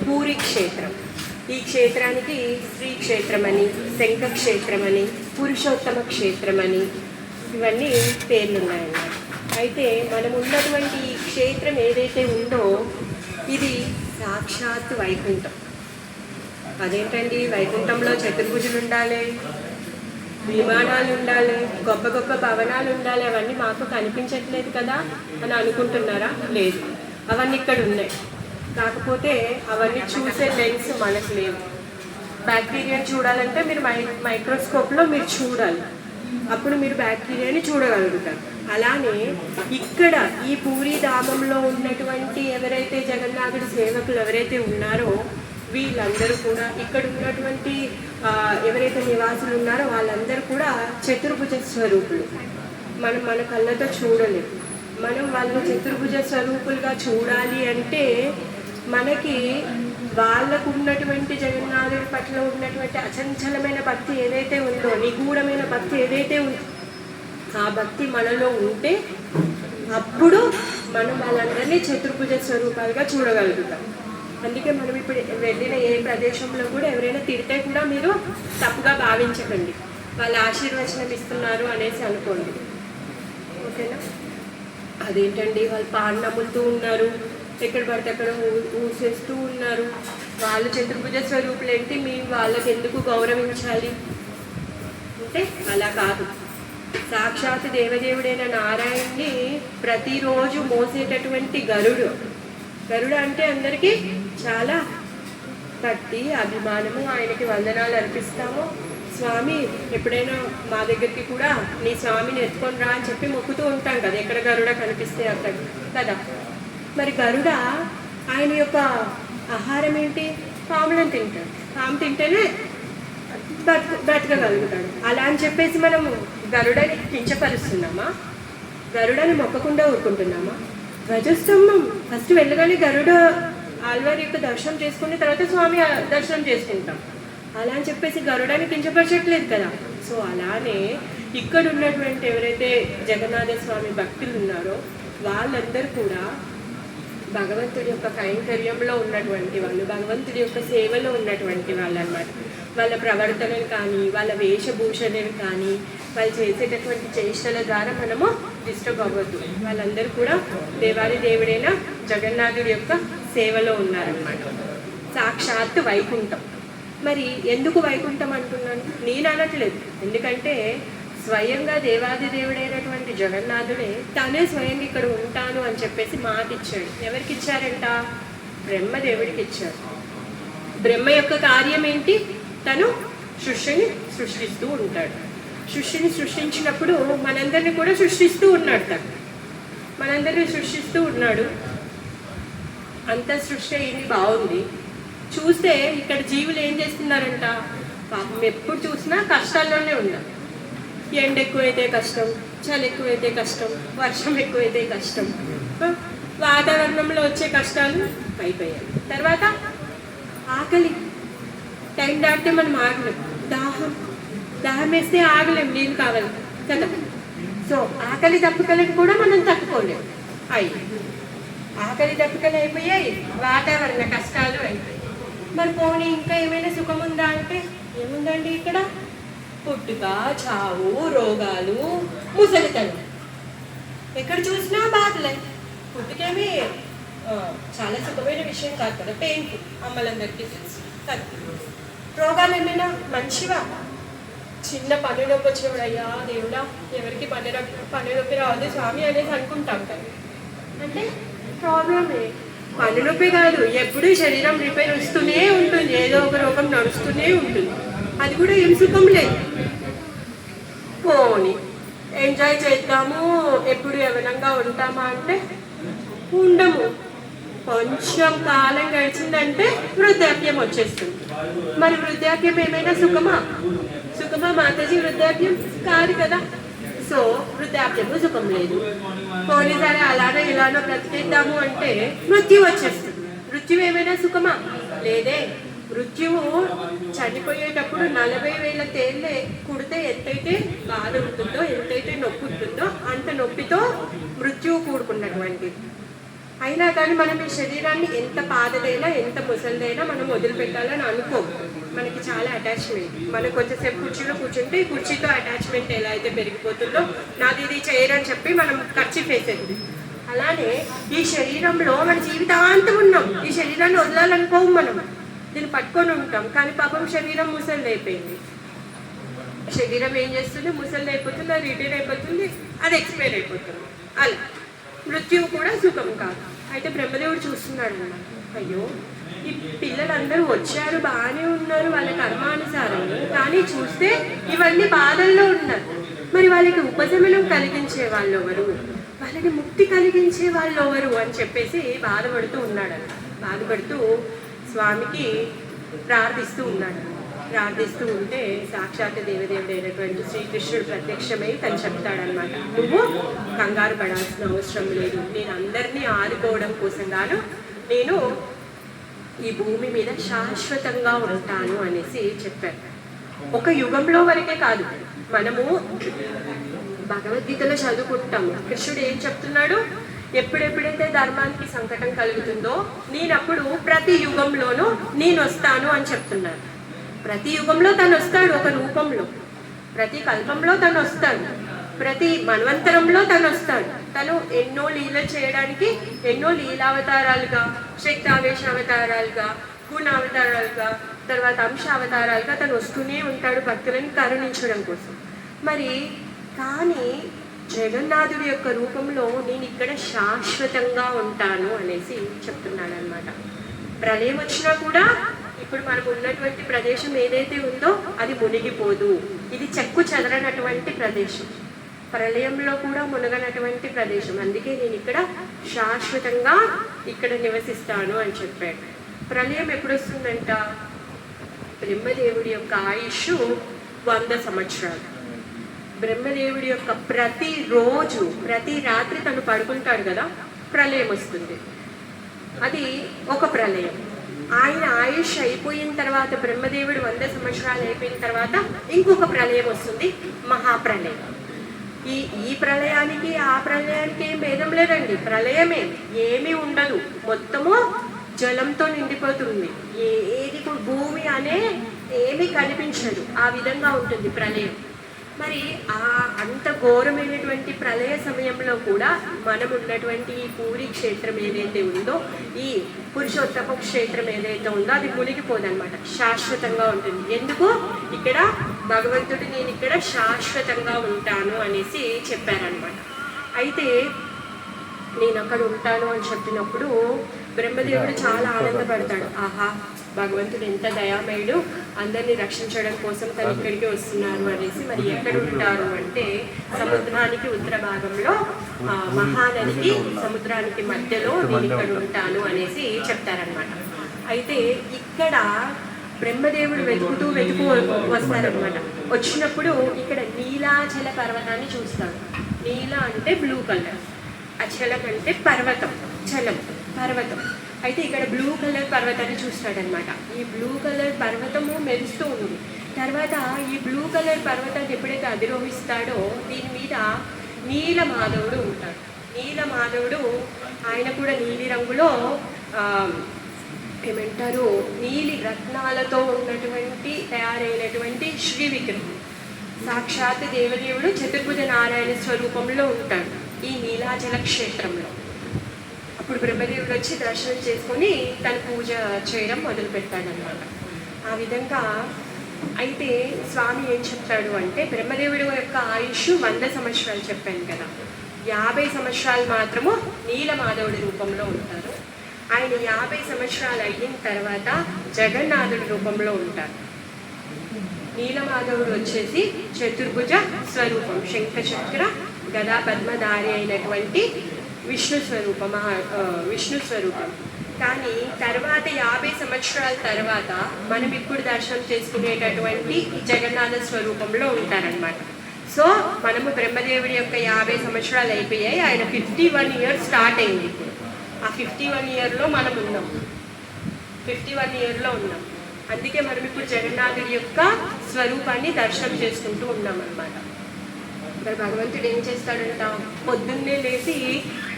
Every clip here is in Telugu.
పూరి క్షేత్రం. ఈ క్షేత్రానికి శ్రీ క్షేత్రమని, శంఖ క్షేత్రమని, పురుషోత్తమ క్షేత్రమని ఇవన్నీ పేర్లున్నాయన్నమాట. అయితే మనం ఉన్నటువంటి ఈ క్షేత్రం ఏదైతే ఉందో ఇది సాక్షాత్ వైకుంఠం. అదేంటండి, వైకుంఠంలో చతుర్భుజులు ఉండాలి, విమానాలు ఉండాలి, గొప్ప గొప్ప భవనాలు ఉండాలి, అవన్నీ మాకు కనిపించట్లేదు కదా అని అనుకుంటున్నారా? లేదు, అవన్నీ ఇక్కడ ఉన్నాయి. కాకపోతే అవన్నీ చూసే లెన్స్ మనకు లేవు. బ్యాక్టీరియాని చూడాలంటే మీరు మైక్రోస్కోప్లో మీరు చూడాలి, అప్పుడు మీరు బ్యాక్టీరియాని చూడగలుగుతారు. అలానే ఇక్కడ ఈ పూరి ధామంలో ఉన్నటువంటి ఎవరైతే జగన్నాథుడి సేవకులు ఎవరైతే ఉన్నారో వీళ్ళందరూ కూడా, ఇక్కడ ఉన్నటువంటి ఎవరైతే నివాసులు ఉన్నారో వాళ్ళందరూ కూడా చతుర్భుజ స్వరూపులు. మనం మన కళ్ళతో చూడలేము. మనం వాళ్ళు చతుర్భుజ స్వరూపులుగా చూడాలి అంటే మనకి వాళ్ళకు ఉన్నటువంటి జగన్నాథుడి పట్ల ఉన్నటువంటి అచంచలమైన భక్తి ఏదైతే ఉందో, నిగూఢమైన భక్తి ఏదైతే ఉందో, ఆ భక్తి మనలో ఉంటే అప్పుడు మనం వాళ్ళందరినీ చతుర్భుజ స్వరూపాలుగా చూడగలుగుతాం. అందుకే మనం ఇప్పుడు వెళ్ళిన ఏ ప్రదేశంలో కూడా ఎవరైనా తిడితే కూడా మీరు తప్పుగా భావించకండి, వాళ్ళు ఆశీర్వచనం ఇస్తున్నారు అనేసి అనుకోండి. ఓకేనా? అదేంటండి వాళ్ళు పాన్ నమ్ముతూ ఉన్నారు, ఎక్కడ పడితే అక్కడ ఊసేస్తూ ఉన్నారు, వాళ్ళు చతుర్భుజ స్వరూపులు ఏంటి, మేము వాళ్ళకి ఎందుకు గౌరవించాలి అంటే అలా కాదు. సాక్షాత్ దేవదేవుడైన నారాయణ్ణి ప్రతిరోజు మోసేటటువంటి గరుడు అంటే అందరికీ చాలా భక్తి, అభిమానము, ఆయనకి వందనాలు అర్పిస్తాము. స్వామి ఎప్పుడైనా మా దగ్గరికి కూడా నీ స్వామిని ఎత్తుకొని రా అని చెప్పి మొక్కుతూ ఉంటాం కదా, ఎక్కడ గరుడ కనిపిస్తే అక్కడ కదా. మరి గరుడ ఆయన యొక్క ఆహారం ఏంటి? పాములను తింటాడు. పాము తింటేనే బ్రతకగలుగుతాడు. అలా అని చెప్పేసి మనం గరుడని కించపరుస్తున్నామా? గరుడని మొక్కకుండా ఊరుకుంటున్నామా? ధ్వజస్తంభం ఫస్ట్ వెళ్ళగానే గరుడ ఆళ్వారి యొక్క దర్శనం చేసుకున్న తర్వాత స్వామి దర్శనం చేసుకుంటాం. అలా అని చెప్పేసి గరుడాన్ని కించపరచట్లేదు కదా. సో అలానే ఇక్కడ ఉన్నటువంటి ఎవరైతే జగన్నాథ స్వామి భక్తులు ఉన్నారో వాళ్ళందరూ కూడా భగవంతుడి యొక్క కైంకర్యంలో ఉన్నటువంటి వాళ్ళు, భగవంతుడి యొక్క సేవలో ఉన్నటువంటి వాళ్ళు అన్నమాట. వాళ్ళ ప్రవర్తనలు కానీ, వాళ్ళ వేషభూషణలు కానీ, వాళ్ళు చేసేటటువంటి చేష్టల ద్వారా మనము డిస్టర్బ్ అవ్వద్దు. వాళ్ళందరూ కూడా దేవాది దేవుడైన జగన్నాథుడి యొక్క సేవలో ఉన్నారన్నమాట. సాక్షాత్ వైకుంఠం. మరి ఎందుకు వైకుంఠం అంటున్నాను? నేను అనట్లేదు, ఎందుకంటే స్వయంగా దేవాది దేవుడైనటువంటి జగన్నాథుడే తానే స్వయంగా ఇక్కడ ఉంటాను అని చెప్పేసి మాట ఇచ్చాడు. ఎవరికి ఇచ్చారంట? బ్రహ్మదేవుడికి ఇచ్చాడు. బ్రహ్మ యొక్క కార్యం ఏంటి? తను సృష్టిని సృష్టిస్తూ ఉంటాడు. సృష్టిని సృష్టించినప్పుడు మనందరినీ కూడా సృష్టిస్తూ ఉన్నాడు. తను మనందరినీ సృష్టిస్తూ ఉన్నాడు. అంత సృష్టి అయింది, బాగుంది. చూస్తే ఇక్కడ జీవులు ఏం చేస్తున్నారంట? పాపం ఎప్పుడు చూసినా కష్టాల్లోనే ఉన్నారు. ఎండ ఎక్కువైతే కష్టం, చలి ఎక్కువైతే కష్టం, వర్షం ఎక్కువైతే కష్టం, వాతావరణంలో వచ్చే కష్టాలు అయిపోయాయి. తర్వాత ఆకలి, టైం దాటితే మనం ఆగలేం. దాహం వేస్తే ఆగలేం, నీళ్ళు కావాలి కదా. సో ఆకలి దప్పుకలకి కూడా మనం తట్టుకోలేము. ఆకలి దప్పుకలు అయిపోయాయి, వాతావరణ కష్టాలు అయిపోయాయి. మరి పోనీ ఇంకా ఏమైనా సుఖం ఉందా అంటే ఏముందండి? ఇక్కడ పుట్టుక, చావు, రోగాలు, ముసలితనం, ఎక్కడ చూసినా బాధలే. పుట్టుకేమి చాలా సుఖమైన విషయం కాదు కదా, పెయిన్ఫుల్, అమ్మలందరికీ తెలుసు కదా. రోగాలు ఏమైనా మంచివా? చిన్న పని నొప్పి వచ్చినప్పుడు అయ్యా దేవుడా ఎవరికి పని నొప్పి రావద్దు స్వామి అనేది అనుకుంటాం కదా. అంటే ప్రాబ్లమే. పని నొప్పి కాదు, ఎప్పుడూ శరీరం రిపేర్ వస్తూనే ఉంటుంది, ఏదో ఒక రోగం నడుస్తూనే ఉంటుంది. అది కూడా ఏం సుఖం లేదు. పోనీ ఎంజాయ్ చేద్దాము, ఎప్పుడు యవనంగా ఉంటామా అంటే ఉండము. కొంచెం కాలం గడిచిందంటే వృద్ధాప్యం వచ్చేస్తుంది. మరి వృద్ధాప్యం ఏమైనా సుఖమా? మాతాజీ వృద్ధాప్యం కాదు కదా. సో వృద్ధాప్యము సుఖం లేదు. పోనీ సరే అలానో ఇలానో బ్రతికేద్దాము అంటే మృత్యు వచ్చేస్తుంది. మృత్యు ఏమైనా సుఖమా? లేదే. మృత్యువు చనిపోయేటప్పుడు 40,000 తేళ్ళే కుడితే ఎంతైతే బాధ ఉంటుందో, ఎంతైతే నొప్పి ఉంటుందో అంత నొప్పితో మృత్యువు కూడుకున్నటువంటిది. అయినా కానీ మనం ఈ శరీరాన్ని ఎంత పాతదైనా ఎంత ముసలిదైనా మనం వదిలిపెట్టాలని అనుకోము. మనకి చాలా అటాచ్మెంట్. మనం కొంచెంసేపు కుర్చీలో కూర్చుంటే ఈ కుర్చీతో అటాచ్మెంట్ ఎలా అయితే పెరిగిపోతుందో నాది ఇది చేయరని చెప్పి మనం ఖర్చు వేసేది. అలానే ఈ శరీరంలో మన జీవితాంతం ఉన్నాం. ఈ శరీరాన్ని వదలాలనుకోము మనం, దీన్ని పట్టుకొని ఉంటాం. కానీ పాపం శరీరం ముసలిది అయిపోయింది. శరీరం ఏం చేస్తుంది? ముసలిది అయిపోతుంది, అది రిటైర్ అయిపోతుంది, అది ఎక్స్పైర్ అయిపోతుంది. అలా మృత్యువు కూడా సుఖం కాదు. అయితే బ్రహ్మదేవుడు చూస్తున్నాడు అన్నమాట, అయ్యో ఈ పిల్లలందరూ వచ్చారు, బాగానే ఉన్నారు వాళ్ళ కర్మానుసారం, కానీ చూస్తే ఇవన్నీ బాధల్లో ఉన్నారు. మరి వాళ్ళకి ఉపశమనం కలిగించే వాళ్ళు ఎవరు, వాళ్ళకి ముక్తి కలిగించే వాళ్ళు ఎవరు అని చెప్పేసి బాధపడుతూ ఉన్నాడు. బాధపడుతూ స్వామికి ప్రార్థిస్తూ ఉన్నాడు. ప్రార్థిస్తూ ఉంటే సాక్షాత్ దేవదేవుడైనటువంటి శ్రీకృష్ణుడు ప్రత్యక్షమై తను చెప్తాడనమాట, నువ్వు కంగారు పడాల్సిన అవసరం లేదు, నేను అందరినీ ఆదుకోవడం కోసం గాను నేను ఈ భూమి మీద శాశ్వతంగా ఉంటాను అనేసి చెప్పారు. ఒక యుగంలో వరకే కాదు, మనము భగవద్గీతలో చదువుకుంటాము. కృష్ణుడు ఏం చెప్తున్నాడు? ఎప్పుడెప్పుడైతే ధర్మానికి సంకటం కలుగుతుందో నేనప్పుడు ప్రతి యుగంలోనూ నేను వస్తాను అని చెప్తున్నాను. ప్రతి యుగంలో తను వస్తాడు ఒక రూపంలో, ప్రతి కల్పంలో తను వస్తాడు, ప్రతి మన్వంతరంలో తను వస్తాడు. తను ఎన్నో లీలలు చేయడానికి ఎన్నో లీలావతారాలుగా, శక్తావేశ అవతారాలుగా, గుణావతారాలుగా, తర్వాత అంశ అవతారాలుగా తను వస్తూనే ఉంటాడు భక్తులను కరుణించడం కోసం. మరి కానీ జగన్నాథుడి యొక్క రూపంలో నేను ఇక్కడ శాశ్వతంగా ఉంటాను అనేసి చెప్తున్నాడు అనమాట. ప్రళయం వచ్చినా కూడా ఇప్పుడు మనం ఉన్నటువంటి ప్రదేశం ఏదైతే ఉందో అది మునిగిపోదు. ఇది చెక్కు చెదరనటువంటి ప్రదేశం, ప్రళయంలో కూడా మునగనటువంటి ప్రదేశం. అందుకే నేను ఇక్కడ శాశ్వతంగా ఇక్కడ నివసిస్తాను అని చెప్పాడు. ప్రళయం ఎప్పుడు వస్తుందంట? బ్రహ్మదేవుడి యొక్క ఆయుష్ 100 సంవత్సరాలు. బ్రహ్మదేవుడి యొక్క ప్రతిరోజు ప్రతి రాత్రి తను పడుకుంటాడు కదా, ప్రళయం వస్తుంది. అది ఒక ప్రళయం. ఆయన ఆయుష్ అయిపోయిన తర్వాత, బ్రహ్మదేవుడు 100 సంవత్సరాలు అయిపోయిన తర్వాత ఇంకొక ప్రళయం వస్తుంది, మహాప్రళయం. ఈ ప్రళయానికి ఆ ప్రళయానికి ఏం భేదం లేదండి, ప్రళయమే, ఏమీ ఉండదు, మొత్తము జలంతో నిండిపోతుంది. ఏది భూమి అనే ఏమీ కనిపించదు, ఆ విధంగా ఉంటుంది ప్రళయం. మరి అంత ఘోరమైనటువంటి ప్రళయ సమయంలో కూడా మనం ఉన్నటువంటి ఈ పూరి క్షేత్రం ఏదైతే ఉందో, ఈ పురుషోత్తమ క్షేత్రం ఏదైతే ఉందో అది మునిగిపోదన్నమాట, శాశ్వతంగా ఉంటుంది. ఎందుకు? ఇక్కడ భగవంతుడు నేను ఇక్కడ శాశ్వతంగా ఉంటాను అనేసి చెప్పారనమాట. అయితే నేను అక్కడ ఉంటాను అని చెప్పినప్పుడు బ్రహ్మదేవుడు చాలా ఆనందపడతాడు. ఆహా, భగవంతుడు ఎంత దయామయుడు, అందరినీ రక్షించడం కోసం తను ఇక్కడికి వస్తున్నారు అనేసి. మరి ఎక్కడ ఉంటారు అంటే సముద్రానికి ఉత్తర భాగంలో, మహానదికి సముద్రానికి మధ్యలో నేను ఇక్కడ ఉంటాను అనేసి చెప్తారనమాట. అయితే ఇక్కడ బ్రహ్మదేవుడు వెతుకుతూ వస్తారనమాట. వచ్చినప్పుడు ఇక్కడ నీలాచల పర్వతాన్ని చూస్తాడు. నీల అంటే బ్లూ కలర్, అచలం అంటే పర్వతం, చలం పర్వతం. అయితే ఇక్కడ బ్లూ కలర్ పర్వతాన్ని చూస్తాడనమాట. ఈ బ్లూ కలర్ పర్వతము మెరుస్తూ ఉంది. తర్వాత ఈ బ్లూ కలర్ పర్వతాన్ని ఎప్పుడైతే అధిరోహిస్తాడో దీని మీద నీలమాధవుడు ఉంటాడు. నీలమాధవుడు ఆయన కూడా నీలి రంగులో ఏమంటారు, నీలి రత్నాలతో ఉన్నటువంటి తయారైనటువంటి శ్రీ విగ్రహం. సాక్షాత్ దేవదేవుడు చతుర్భుజ నారాయణ స్వరూపంలో ఉంటాడు ఈ నీలాచల క్షేత్రంలో. అప్పుడు బ్రహ్మదేవుడు వచ్చి దర్శనం చేసుకొని తన పూజ చేయడం మొదలు పెట్టాడనమాట. ఆ విధంగా అయితే స్వామి ఏం చెప్తాడు అంటే, బ్రహ్మదేవుడి యొక్క ఆయుష్ 100 సంవత్సరాలు చెప్పాను కదా, 50 సంవత్సరాలు మాత్రము నీలమాధవుడి రూపంలో ఉంటారు. ఆయన 50 సంవత్సరాలు అయిన తర్వాత జగన్నాథుడి రూపంలో ఉంటారు. నీలమాధవుడు వచ్చేసి చతుర్భుజ స్వరూపం, శంఖచక్ర గదా పద్మధారి అయినటువంటి విష్ణు స్వరూపం. కానీ తర్వాత 50 సంవత్సరాల తర్వాత మనం ఇప్పుడు దర్శనం చేసుకునేటటువంటి జగన్నాథ స్వరూపంలో ఉంటారనమాట. సో మనము బ్రహ్మదేవుడి యొక్క 50 సంవత్సరాలు అయిపోయాయి, ఆయన 51 ఇయర్స్ స్టార్ట్ అయింది. ఇప్పుడు ఆ 51 ఇయర్లో మనం ఉన్నాం, 51 ఇయర్లో ఉన్నాం. అందుకే మనం ఇప్పుడు జగన్నాథుడి యొక్క స్వరూపాన్ని దర్శనం చేసుకుంటూ ఉన్నాం అన్నమాట. మరి భగవంతుడు ఏం చేస్తాడంట, పొద్దున్నే లేచి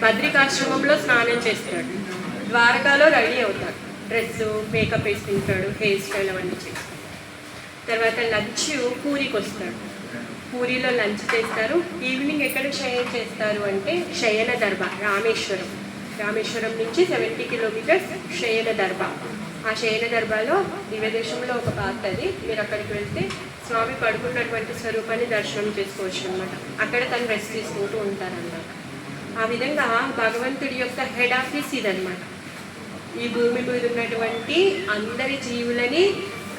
బద్రికాశ్రమంలో స్నానం చేస్తాడు, ద్వారకాలో రెడీ అవుతాడు, డ్రెస్సు మేకప్ వేసుకుంటాడు, హెయిర్ స్టైల్ అవన్నీ చేస్తాడు. తర్వాత లంచ్ పూరికి వస్తాడు, పూరిలో లంచ్ చేస్తారు. ఈవినింగ్ ఎక్కడ శయనం చేస్తారు అంటే శయన దర్బా, రామేశ్వరం నుంచి 70 కిలోమీటర్స్ శయన దర్బా. ఆ శయన దర్బాలో దివ్యదేశంలో ఒక పాత్ర అది, మీరు అక్కడికి వెళ్తే స్వామి పడుకున్నటువంటి స్వరూపాన్ని దర్శనం చేసుకోవచ్చు అనమాట. అక్కడ తను రెస్ట్ తీసుకుంటూ ఉంటారన్నమాట. ఆ విధంగా భగవంతుడి యొక్క హెడ్ ఆఫీస్ ఇదన్నమాట. ఈ భూమి మీద ఉన్నటువంటి అందరి జీవులని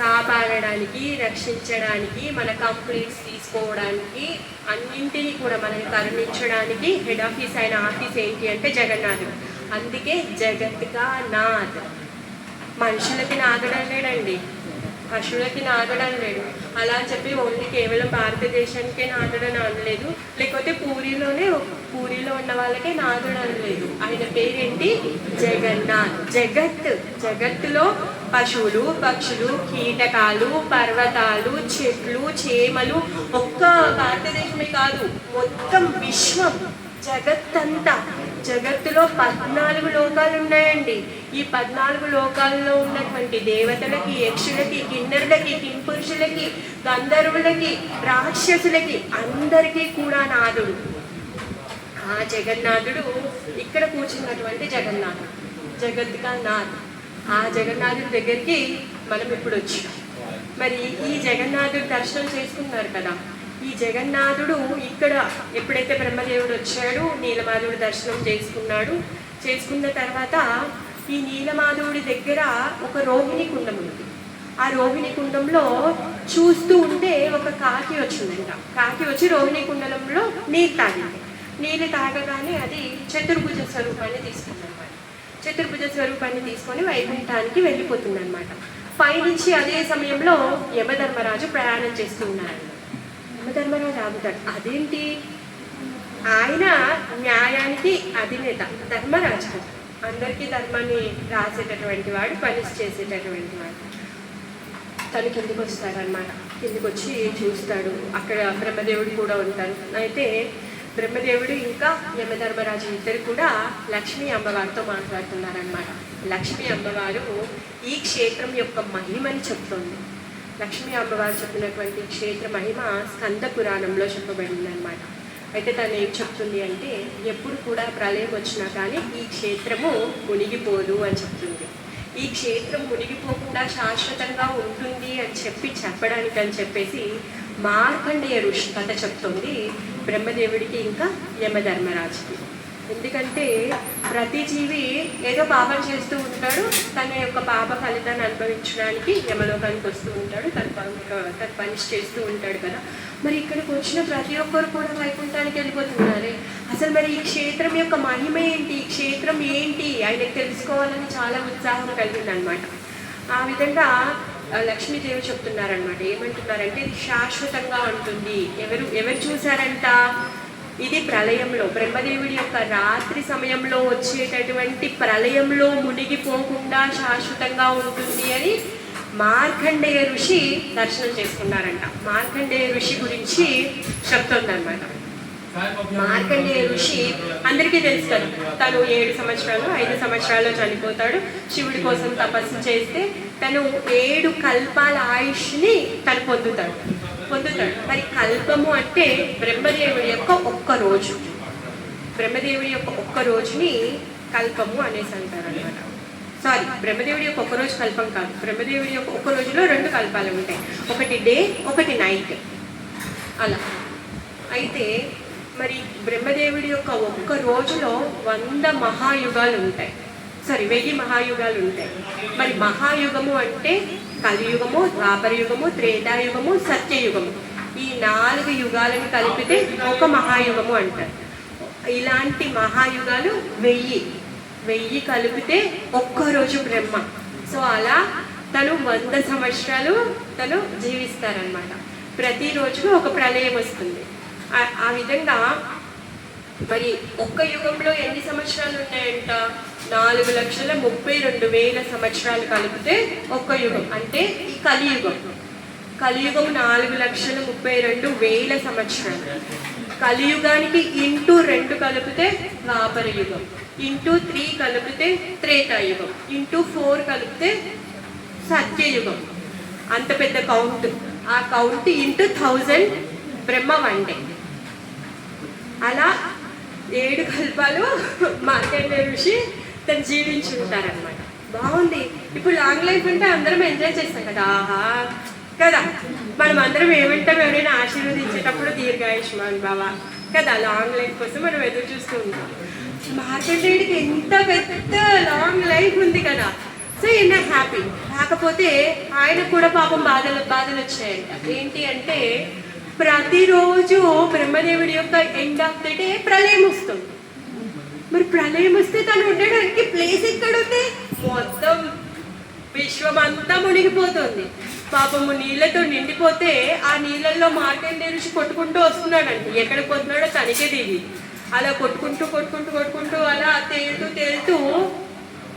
కాపాడడానికి, రక్షించడానికి, మన కంప్లైంట్స్ తీసుకోవడానికి, అన్నింటినీ కూడా మనల్ని కరుణించడానికి హెడ్ ఆఫీస్ అయిన ఆఫీస్ ఏంటి అంటే జగన్నాథుడు. అందుకే జగత్గా నాథ్. మనుషులకి నాథుడు లేడండి, పశువులకి నాథుడు లేడు. అలా అని చెప్పి ఓన్లీ కేవలం భారతదేశానికే నాథుడు అనలేదు, లేకపోతే పూరిలో ఉన్న వాళ్ళకే నాథుడు అనలేదు. ఆయన పేరేంటి? జగన్నాథ్. జగత్తులో పశువులు, పక్షులు, కీటకాలు, పర్వతాలు, చెట్లు, చేమలు, ఒక్క భారతదేశమే కాదు, మొత్తం విశ్వం, జగత్తంతా. జగత్తులో 14 లోకాలు ఉన్నాయండి. ఈ 14 లోకాల్లో ఉన్నటువంటి దేవతలకి, యక్షులకి, కిన్నరులకి, కింపురుషులకి, గంధర్వులకి, రాక్షసులకి అందరికీ కూడా నాథుడు. ఆ జగన్నాథుడు ఇక్కడ కూర్చున్నటువంటి జగన్నాథుడు, జగత్గా నాథ్. ఆ జగన్నాథుడి దగ్గరికి మనం ఇప్పుడు వచ్చాం. మరి ఈ జగన్నాథుడు దర్శనం చేసుకున్నారు కదా. ఈ జగన్నాథుడు ఇక్కడ ఎప్పుడైతే బ్రహ్మదేవుడు వచ్చాడు, నీలమాధవుడు దర్శనం చేసుకున్న తర్వాత ఈ నీలమాధవుడి దగ్గర ఒక రోహిణి కుండం ఉంది. ఆ రోహిణి కుండంలో చూస్తూ ఉంటే ఒక కాకి వచ్చిందంట. కాకి వచ్చి రోహిణి కుండంలో నీరు తాగింది. నీళ్ళు తాగగానే అది చతుర్భుజ స్వరూపాన్ని తీసుకుందన్నమాట. చతుర్భుజ స్వరూపాన్ని తీసుకొని వైకుంఠానికి వెళ్ళిపోతుందన్నమాట. పైనుంచి అదే సమయంలో యమధర్మరాజు ప్రయాణం చేస్తూ ఉన్నారు. యమధర్మరాజు ఆగుతాడు. అదేంటి? ఆయన న్యాయానికి అధినేత, ధర్మరాజు, అందరికీ ధర్మాన్ని రాసేటటువంటి వాడు, పని చేసేటటువంటి వాడు. తను కిందికి వస్తాడనమాట. కిందికి వచ్చి చూస్తాడు, అక్కడ బ్రహ్మదేవుడు కూడా ఉంటారు. అయితే బ్రహ్మదేవుడు ఇంకా యమధర్మరాజు ఇద్దరు కూడా లక్ష్మీ అమ్మవారితో మాట్లాడుతున్నారనమాట. లక్ష్మీ అమ్మవారు ఈ క్షేత్రం యొక్క మహిమని చెప్తుంది. లక్ష్మీ అమ్మవారు చెప్పినటువంటి క్షేత్ర మహిమ స్కంద పురాణంలో చెప్పబడింది అనమాట. అయితే తను ఏం చెప్తుంది అంటే, ఎప్పుడు కూడా ప్రళయం వచ్చినా కానీ ఈ క్షేత్రము మునిగిపోదు అని చెప్తుంది. ఈ క్షేత్రం మునిగిపోకుండా శాశ్వతంగా ఉంటుంది అని చెప్పడానికి అని చెప్పేసి మార్కండేయ ఋషి కథ చెప్తుంది బ్రహ్మదేవుడికి ఇంకా యమధర్మరాజుకి. ఎందుకంటే ప్రతి జీవి ఏదో పాపం చేస్తూ ఉంటాడు, తన యొక్క పాప ఫలితాన్ని అనుభవించడానికి యమలోకానికి వస్తూ ఉంటాడు, తన పనిష్ చేస్తూ ఉంటాడు కదా. మరి ఇక్కడికి వచ్చిన ప్రతి ఒక్కరు కూడా వైకుంఠానికి వెళ్ళిపోతున్నారే. అసలు మరి ఈ క్షేత్రం యొక్క మహిమ ఏంటి, ఈ క్షేత్రం ఏంటి ఆయనకు తెలుసుకోవాలని చాలా ఉత్సాహం కలిగిందనమాట. ఆ విధంగా లక్ష్మీదేవి చెప్తున్నారనమాట. ఏమంటున్నారంటే ఇది శాశ్వతంగా ఉంటుంది. ఎవరు చూశారంట? ఇది ప్రళయంలో, బ్రహ్మదేవుడి యొక్క రాత్రి సమయంలో వచ్చేటటువంటి ప్రళయంలో మునిగిపోకుండా శాశ్వతంగా ఉంటుంది అని మార్కండేయ ఋషి దర్శనం చేసుకున్నారంట. మార్కండేయ ఋషి గురించి చెప్తుందన్నమాట. మార్కండేయ ఋషి అందరికీ తెలుసు కదా, తను 7 సంవత్సరాలు 5 సంవత్సరాల్లో చనిపోతాడు. శివుడి కోసం తపస్సు చేస్తే తను 7 కల్పాల ఆయుష్ని తను పొందుతాడు. మరి కల్పము అంటే బ్రహ్మదేవుడి యొక్క ఒక్క రోజు. బ్రహ్మదేవుడి యొక్క ఒక్క రోజుని కల్పము అనేసి అంటారు అనమాట. సారీ, బ్రహ్మదేవుడి యొక్క ఒక్క రోజు కల్పం కాదు. బ్రహ్మదేవుడి యొక్క ఒక్క రోజులో 2 కల్పాలు ఉంటాయి, ఒకటి డే, ఒకటి నైట్ అలా. అయితే మరి బ్రహ్మదేవుడి యొక్క ఒక్క రోజులో 100 మహాయుగాలు ఉంటాయి. 1000 మహాయుగాలు ఉంటాయి. మరి మహాయుగము అంటే కలియుగము, ద్వాపరయుగము, త్రేతాయుగము, సత్యయుగము, ఈ 4 యుగాలను కలిపితే ఒక మహాయుగము అంటారు. ఇలాంటి మహాయుగాలు 1000 కలిపితే ఒక్కరోజు బ్రహ్మ. సో అలా తను 100 సంవత్సరాలు తను జీవిస్తారనమాట. ప్రతిరోజు ఒక ప్రళయం వస్తుంది. ఆ విధంగా మరి ఒక్క యుగంలో ఎన్ని సంవత్సరాలు ఉన్నాయంట? 4,32,000 సంవత్సరాలు కలిపితే ఒక్క యుగం. అంటే ఈ కలియుగం 4,32,000 సంవత్సరాలు. కలియుగానికి ఇంటూ 2 కలిపితే ద్వాపర యుగం, ఇంటూ 3 కలిపితే త్రేతాయుగం, ఇంటూ 4 కలిపితే సత్యయుగం. అంత పెద్ద కౌంట్. ఆ కౌంట్ ఇంటూ 1000 బ్రహ్మ 1 డే. అలా 7 కల్పాలు మార్కండేయ ఋషి తను జీవించి ఉంటారనమాట. బాగుంది. ఇప్పుడు లాంగ్ లైఫ్ అంటే అందరం ఎంజాయ్ చేస్తాం కదా, ఆహా కదా. మనం అందరం ఏమంటాం, ఎవరైనా ఆశీర్వదించేటప్పుడు దీర్ఘాయుష్మాన్ భవ కదా, లాంగ్ లైఫ్ కోసం మనం ఎదురు చూస్తూ ఉంటాం. మార్కండేయుడికి ఎంత పెద్ద లాంగ్ లైఫ్ ఉంది కదా. సో ఈయన హ్యాపీ. కాకపోతే ఆయనకు కూడా పాపం బాధలు వచ్చాయంట. ఏంటి అంటే ప్రతిరోజు బ్రహ్మదేవుడి యొక్క ఎండ్ ఆఫ్ ద డే ప్రళయం వస్తుంది. మరి ప్రళయం వస్తే తను ఉండడానికి ప్లేస్ ఎక్కడుంది? మొత్తం విశ్వం అంతా మునిగిపోతుంది. పాపము నీళ్ళతో నిండిపోతే ఆ నీళ్ళల్లో మార్కండేయ ఋషి కొట్టుకుంటూ వస్తున్నాడండి. ఎక్కడికి పోతున్నాడో తనకే తెలియదు. అలా కొట్టుకుంటూ అలా తేలుతూ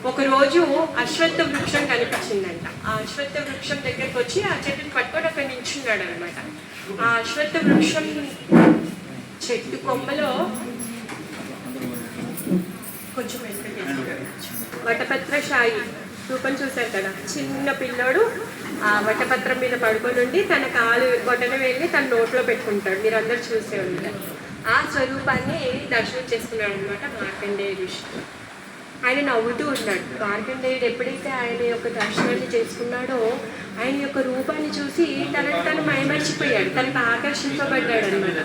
ఒకరోజు అశ్వత్థ వృక్షం కనిపించిందంట. ఆ అశ్వత్థ వృక్షం దగ్గరికి వచ్చి ఆ చెట్టుని పట్టుకొని అక్కడ నించున్నాడు అనమాట. ఆ అశ్వత్థ వృక్షం చెట్టు కొమ్మలో కొంచెం వటపత్రశాయి రూపం చూశారు కదా. చిన్న పిల్లోడు ఆ వటపత్రం మీద పడుకొని ఉండి తన కాలు బొటన వెళ్ళి తన నోట్లో పెట్టుకుంటాడు. మీరు అందరు చూసే ఉంటారు. ఆ స్వరూపాన్ని దర్శనం చేసుకున్నాడు అనమాట మార్కండేయ ఋషి. ఆయన నవ్వుతూ ఉన్నాడు. మార్కండేయుడు ఎప్పుడైతే ఆయన యొక్క దర్శనాన్ని చేసుకున్నాడో ఆయన యొక్క రూపాన్ని చూసి తను మైమర్చిపోయాడు. తనకు ఆకర్షింపబడ్డాడు అనమాట.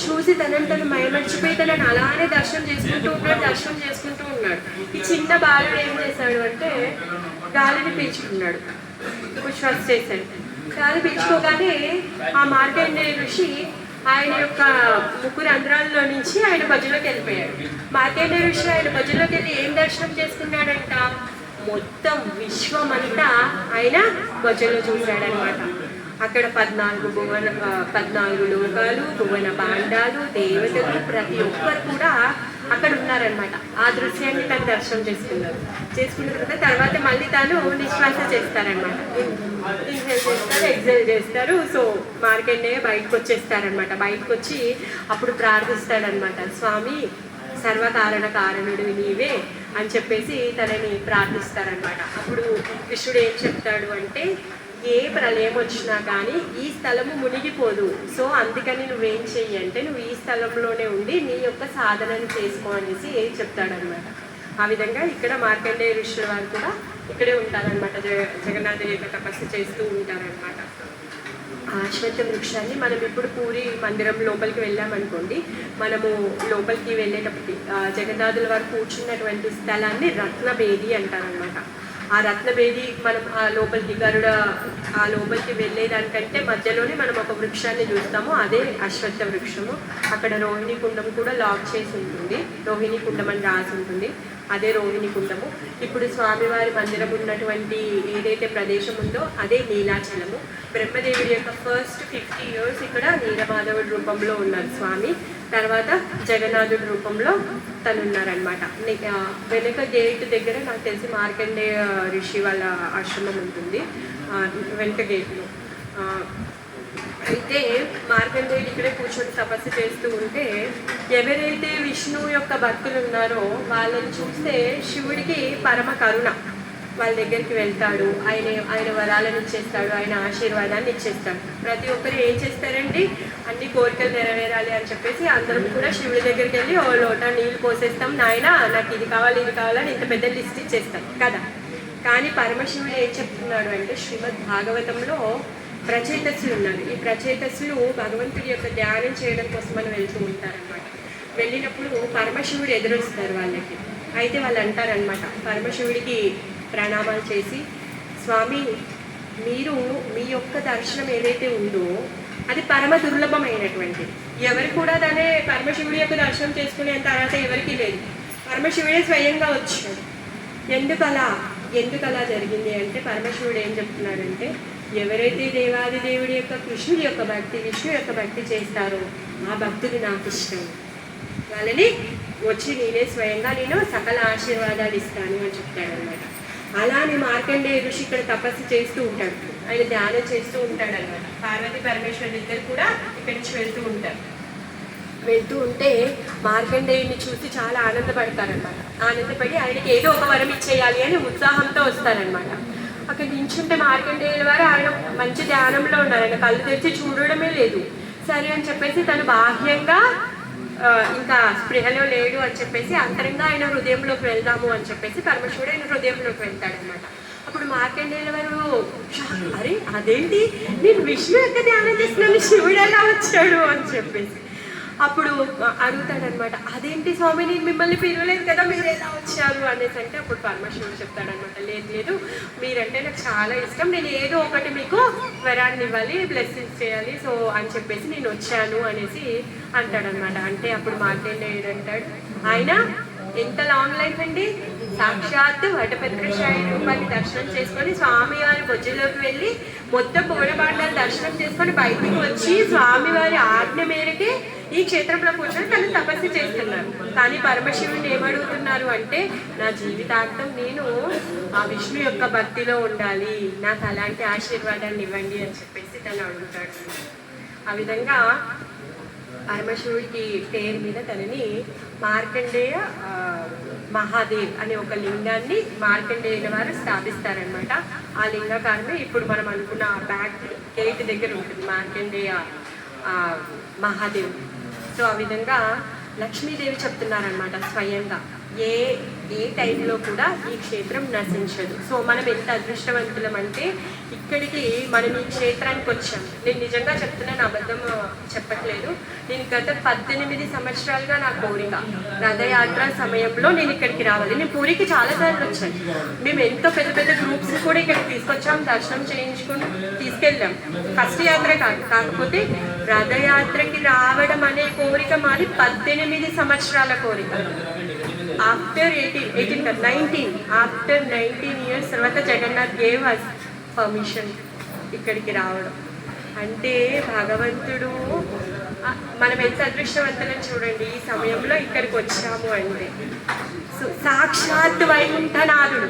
చూసి తను మైమర్చిపోయి తనను అలానే దర్శనం చేసుకుంటూ ఉన్నాడు. ఈ చిన్న బాలుడు ఏం చేశాడు అంటే గాలిని పీల్చుకున్నాడు, శ్వాస చేశాడు. గాలి పీల్చుకోగానే ఆ మార్కండేయ ఋషి ఆయన యొక్క ముగ్గురు రంధ్రాల్లో నుంచి ఆయన మధ్యలోకి వెళ్ళిపోయాడు. మార్కండేయ ఋషి ఆయన మధ్యలోకి వెళ్ళి ఏం దర్శనం చేసుకున్నాడంట? మొత్తం విశ్వం అంతా ఆయన మధ్యలో చూశాడనమాట. అక్కడ 14 లోకాలు, భువన భాండాలు, దేవతలు, ప్రతి ఒక్కరు కూడా అక్కడ ఉన్నారనమాట. ఆ దృశ్యాన్ని తను దర్శనం చేసుకున్న తర్వాత మళ్ళీ తను నిశ్వాస చేస్తారనమాట. ఇన్హేల్ చేస్తారు, ఎక్సెల్ చేస్తారు. సో మార్కండేయ బయటకు వచ్చేస్తారనమాట. బయటకు వచ్చి అప్పుడు ప్రార్థిస్తాడనమాట. స్వామి సర్వకారణ కారణుడు నీవే అని చెప్పేసి తనని ప్రార్థిస్తారనమాట. అప్పుడు కృష్ణుడు ఏం చెప్తాడు అంటే ఏ ప్రళయం వచ్చినా కానీ ఈ స్థలము మునిగిపోదు. సో అందుకని నువ్వేం చెయ్యి అంటే నువ్వు ఈ స్థలంలోనే ఉండి నీ యొక్క సాధనను చేసుకో అనేసి చెప్తాడనమాట. ఆ విధంగా ఇక్కడ మార్కండేయ ఋషుల వారు కూడా ఇక్కడే ఉంటారనమాట. జగన్నాథ యొక్క తపస్సు చేస్తూ ఉంటారనమాట. అశ్వత్థ వృక్షాన్ని మనం ఇప్పుడు పూరి మందిరం లోపలికి వెళ్ళామనుకోండి, మనము లోపలికి వెళ్ళేటప్పటికి జగన్నాథుల వారు కూర్చున్నటువంటి స్థలాన్ని రత్నభేది అంటారనమాట. ఆ రత్నభేది మనం ఆ లోపలికి వెళ్ళేదానికంటే మధ్యలోనే మనం ఒక వృక్షాన్ని చూస్తాము. అదే అశ్వత్థ వృక్షము. అక్కడ రోహిణి కుండం కూడా లాక్ చేసి ఉంటుంది. రోహిణి కుండం అని రాసి ఉంటుంది. అదే రోహిణి కుండము. ఇప్పుడు స్వామివారి మందిరం ఉన్నటువంటి ఏదైతే ప్రదేశం ఉందో అదే నీలాచలము. బ్రహ్మదేవుడి యొక్క ఫస్ట్ 50 years ఇక్కడ నీలమాధవుడి రూపంలో ఉన్నారు స్వామి. తర్వాత జగన్నాథుడి రూపంలో తను ఉన్నారనమాట. వెనుక గేట్ దగ్గర నాకు తెలిసి మార్కండేయ ఋషి వాళ్ళ ఆశ్రమం ఉంటుంది వెనుక గేట్లో. అయితే మార్కండేయుడు ఇక్కడే కూర్చొని తపస్సు చేస్తూ ఉంటే ఎవరైతే విష్ణువు యొక్క భక్తులు ఉన్నారో వాళ్ళని చూస్తే శివుడికి పరమ కరుణ. వాళ్ళ దగ్గరికి వెళ్తాడు, ఆయన వరాలను ఇచ్చేస్తాడు, ఆయన ఆశీర్వాదాన్ని ఇచ్చేస్తాడు. ప్రతి ఒక్కరు ఏం చేస్తారండి, అన్ని కోరికలు నెరవేరాలి అని చెప్పేసి అందరం కూడా శివుడి దగ్గరికి వెళ్ళి ఓ లోటా నీళ్ళు పోసేస్తాం, నాయన నాకు ఇది కావాలని ఇంత పెద్ద లిస్ట్ ఇచ్చేస్తాం కదా. కానీ పరమశివుడు ఏం చెప్తున్నాడు అంటే శ్రీమద్ భాగవతంలో ప్రచేతస్సులు ఉన్నారు. ఈ ప్రచేతస్సులు భగవంతుడి యొక్క ధ్యానం చేయడం కోసం అని వెళ్తూ ఉంటారనమాట. వెళ్ళినప్పుడు పరమశివుడు ఎదురొస్తారు వాళ్ళకి. అయితే వాళ్ళు అంటారనమాట పరమశివుడికి ప్రణామాలు చేసి, స్వామి మీరు మీ యొక్క దర్శనం ఏదైతే ఉందో అది పరమ దుర్లభమైనటువంటిది. ఎవరు కూడా దాన్ని పరమశివుడి యొక్క దర్శనం చేసుకునేంత అర్హత ఎవరికి లేదు. పరమశివుడే స్వయంగా వచ్చాడు. ఎందుకు అలా జరిగింది అంటే పరమశివుడు ఏం చెప్తున్నాడంటే ఎవరైతే దేవాది దేవుడి యొక్క కృష్ణుడి యొక్క భక్తి, విష్ణు యొక్క భక్తి చేస్తారో ఆ భక్తులు నాకు ఇష్టం, వాళ్ళని వచ్చి నేనే స్వయంగా నేను సకల ఆశీర్వాదాలు ఇస్తాను అని చెప్తాడనమాట. అలానే మార్కండేయ ఋషి ఇక్కడ తపస్సు చేస్తూ ఉంటాడు, ఆయన ధ్యానం చేస్తూ ఉంటాడు అనమాట. పార్వతి పరమేశ్వరులు ఇద్దరు కూడా ఇక్కడి నుంచి వెళ్తూ ఉంటారు. వెళ్తూ ఉంటే మార్కండేయుని చూసి చాలా ఆనందపడతారనమాట. ఆనందపడి ఆయనకి ఏదో ఒక వరం ఇచ్చేయాలి అని ఉత్సాహంతో వస్తారనమాట. అక్కడ నించుంటే మార్కండేయుల వారు ఆయన మంచి ధ్యానంలో ఉన్నారు, ఆయన కళ్ళు తెరిచి చూడడమే లేదు. సరే అని చెప్పేసి తను బాహ్యంగా ఇంకా స్పృహలో లేడు అని చెప్పేసి అంతరంగా ఆయన హృదయంలోకి వెళ్దాము అని చెప్పేసి పరమశివుడు ఆయన హృదయంలోకి వెళ్తాడనమాట. అప్పుడు మార్కండేయుల వారు అరే అదేంటి, నేను విష్ణు యొక్క ధ్యానం చేస్తున్నాను, శివుడు ఎలా వచ్చాడు అని చెప్పేసి అప్పుడు అడుగుతాడనమాట. అదేంటి స్వామి, నేను మిమ్మల్ని పిలవలేదు కదా, మీరు ఎలా వచ్చారు అనేసి అంటే అప్పుడు పరమశివుడు చెప్తాడనమాట, లేదు లేదు మీరంటే నాకు చాలా ఇష్టం, నేను ఏదో ఒకటి మీకు వరాన్ని ఇవ్వాలి, బ్లెస్సింగ్స్ చేయాలి, సో అని చెప్పేసి నేను వచ్చాను అనేసి అంటాడనమాట. అంటే అప్పుడు మార్కండేయుడు అంటాడు, ఆయన ఎంత లాంగ్ లైఫ్ అండి, సాక్షాత్తు వటభద్రశాయి రూపాన్ని దర్శనం చేసుకొని స్వామివారి బొజ్జలోకి వెళ్ళి మొత్తం పూలబాండాలు దర్శనం చేసుకొని బయటికి వచ్చి స్వామివారి ఆజ్ఞ మేరకే ఈ క్షేత్రంలో కూర్చొని తను తపస్సు చేస్తున్నారు. కానీ పరమశివుని ఏమడుగుతున్నారు అంటే, నా జీవితాంతం నేను ఆ విష్ణు యొక్క భక్తిలో ఉండాలి, నాకు అలాంటి ఆశీర్వాదాన్ని ఇవ్వండి అని చెప్పేసి తను అడుగుతాడు. ఆ విధంగా పరమశివుడికి పేరు మీద తనని మార్కండేయ మహాదేవ్ అనే ఒక లింగాన్ని మార్కండేయుల వారు స్థాపిస్తారనమాట. ఆ లింగ కారణమే ఇప్పుడు మనం అనుకున్న బ్యాక్ గేట్ దగ్గర ఉంటుంది మార్కండేయ మహాదేవ్. సో ఆ విధంగా లక్ష్మీదేవి చెప్తున్నారనమాట స్వయంగా, ఏ టైంలో కూడా ఈ క్షేత్రం నశించదు. సో మనం ఎంత అదృష్టవంతులం అంటే ఇక్కడికి మనం ఈ క్షేత్రానికి వచ్చాం. నేను నిజంగా చెప్తున్నాను, అబద్ధం చెప్పట్లేదు. నేను గత 18 సంవత్సరాలుగా నా కోరిక, రథయాత్ర సమయంలో నేను ఇక్కడికి రావాలి. నేను పూరికి చాలాసార్లు వచ్చాను. మేము ఎంతో పెద్ద పెద్ద గ్రూప్స్ కూడా ఇక్కడికి తీసుకొచ్చాం, దర్శనం చేయించుకుని తీసుకెళ్ళాం. ఫస్ట్ యాత్ర కాదు, కాకపోతే రథయాత్రకి రావడం అనే కోరిక మాది 18 సంవత్సరాల కోరిక. ఆఫ్టర్ 19 ఇయర్స్ తర్వాత జగన్నాథ్ గేవ్ అస్ పర్మిషన్ ఇక్కడికి రావడం. అంటే భగవంతుడు మనం ఎంత అదృష్టవంతులని చూడండి, ఈ సమయంలో ఇక్కడికి వచ్చాము అంటే. సాక్షాత్ వైకుంఠనాథుడు,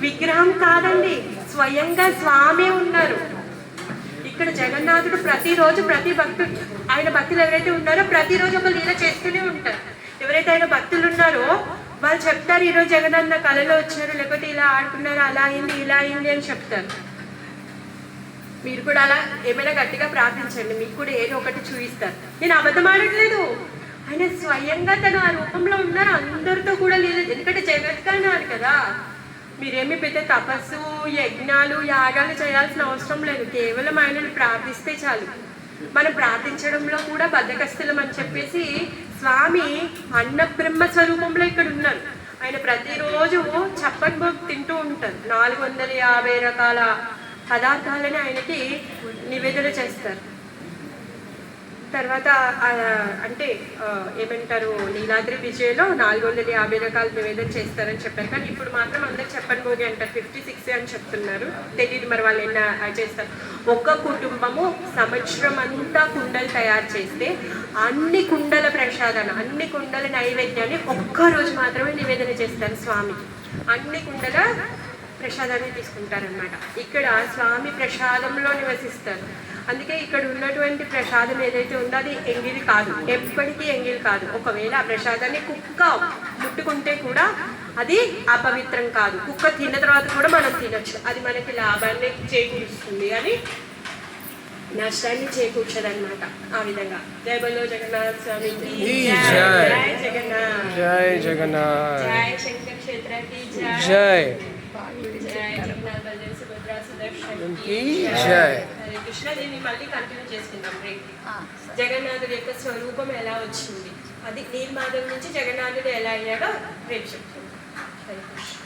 విగ్రహం కాదండి, స్వయంగా స్వామి ఉన్నారు ఇక్కడ. జగన్నాథుడు ప్రతిరోజు ప్రతి భక్తుడు, ఆయన భక్తులు ఎవరైతే ఉన్నారో ప్రతిరోజు ఒక లీల చేస్తూనే ఉంటారు. ఎవరైతే ఆయన భక్తులు ఉన్నారో వాళ్ళు చెప్తారు, ఈరోజు జగన్నాథ్ నా కళలో వచ్చారు, లేకపోతే ఇలా ఆడుకున్నారు, అలా అయింది ఇలా అయింది అని చెప్తారు. మీరు కూడా అలా ఏమైనా గట్టిగా ప్రార్థించండి, మీకు కూడా ఏదో ఒకటి చూపిస్తారు. నేను అబద్ధం ఆడట్లేదు, ఆయన స్వయంగా తను ఆ రూపంలో ఉన్నారు, అందరితో కూడా లేదు. ఎందుకంటే జగత్కానాడు కదా, మీరేమి పెద్ద తపస్సు యజ్ఞాలు యాగాలు చేయాల్సిన అవసరం లేదు, కేవలం ఆయనను ప్రార్థిస్తే చాలు. మనం ప్రార్థించడంలో కూడా బద్ధకస్తులం అని చెప్పేసి స్వామి అన్నబ్రహ్మ స్వరూపంలో ఇక్కడ ఉన్నారు. ఆయన ప్రతిరోజు చప్పన్ భోగ్ తింటూ ఉంటారు. 450 రకాల పదార్థాలని ఆయనకి నివేదన చేస్తారు. తర్వాత అంటే ఏమంటారు, నీలాద్రి విజయలో 450 రకాల నివేదన చేస్తారని చెప్పారు. కానీ ఇప్పుడు మాత్రం అందరు చెప్పని భోగి అంటారు, 56 అని చెప్తున్నారు. తెలియదు మరి వాళ్ళు ఎన్న చేస్తారు. ఒక కుటుంబము సంవత్సరం అంతా కుండలు తయారు చేస్తే అన్ని కుండల ప్రసాదాన్ని, అన్ని కుండల నైవేద్యాన్ని ఒక్కరోజు మాత్రమే నివేదన చేస్తారు స్వామికి. అన్ని కుండల ప్రసాదాన్ని తీసుకుంటారనమాట. ఇక్కడ స్వామి ప్రసాదంలో నివసిస్తారు. అందుకే ఇక్కడ ఉన్నటువంటి ప్రసాదం ఏదైతే ఉందో అది ఎంగిలి కాదు, ఎప్పటికీ ఎంగిలి కాదు. ఒకవేళ ఆ ప్రసాదాన్ని కుక్క ముట్టుకుంటే కూడా అది అపవిత్రం కాదు. కుక్క తిన్న తర్వాత కూడా మనం తినచ్చు, అది మనకి లాభాన్ని చేకూరుస్తుంది అని నష్టాన్ని చేకూర్చదనమాట. ఆ విధంగా జై బలో జగన్నాథ్ స్వామికి జై జగన్నాథ్, జై జగన్నాథ్, జై శంకర్ క్షేత్రకి జై, జై జగన్నాథ్ బలదేవ్ సుభద్రా సుదర్శన్ కి జై. హరే కృష్ణ. దీన్ని మళ్ళీ కంటిన్యూ చేసుకుందాం రేపు. జగన్నాథుడి యొక్క స్వరూపం ఎలా వచ్చింది, అది నీర్మాధవ్ నుంచి జగన్నాథుడు ఎలా అయ్యాడో రేపు చెప్తాం. హరే కృష్ణ.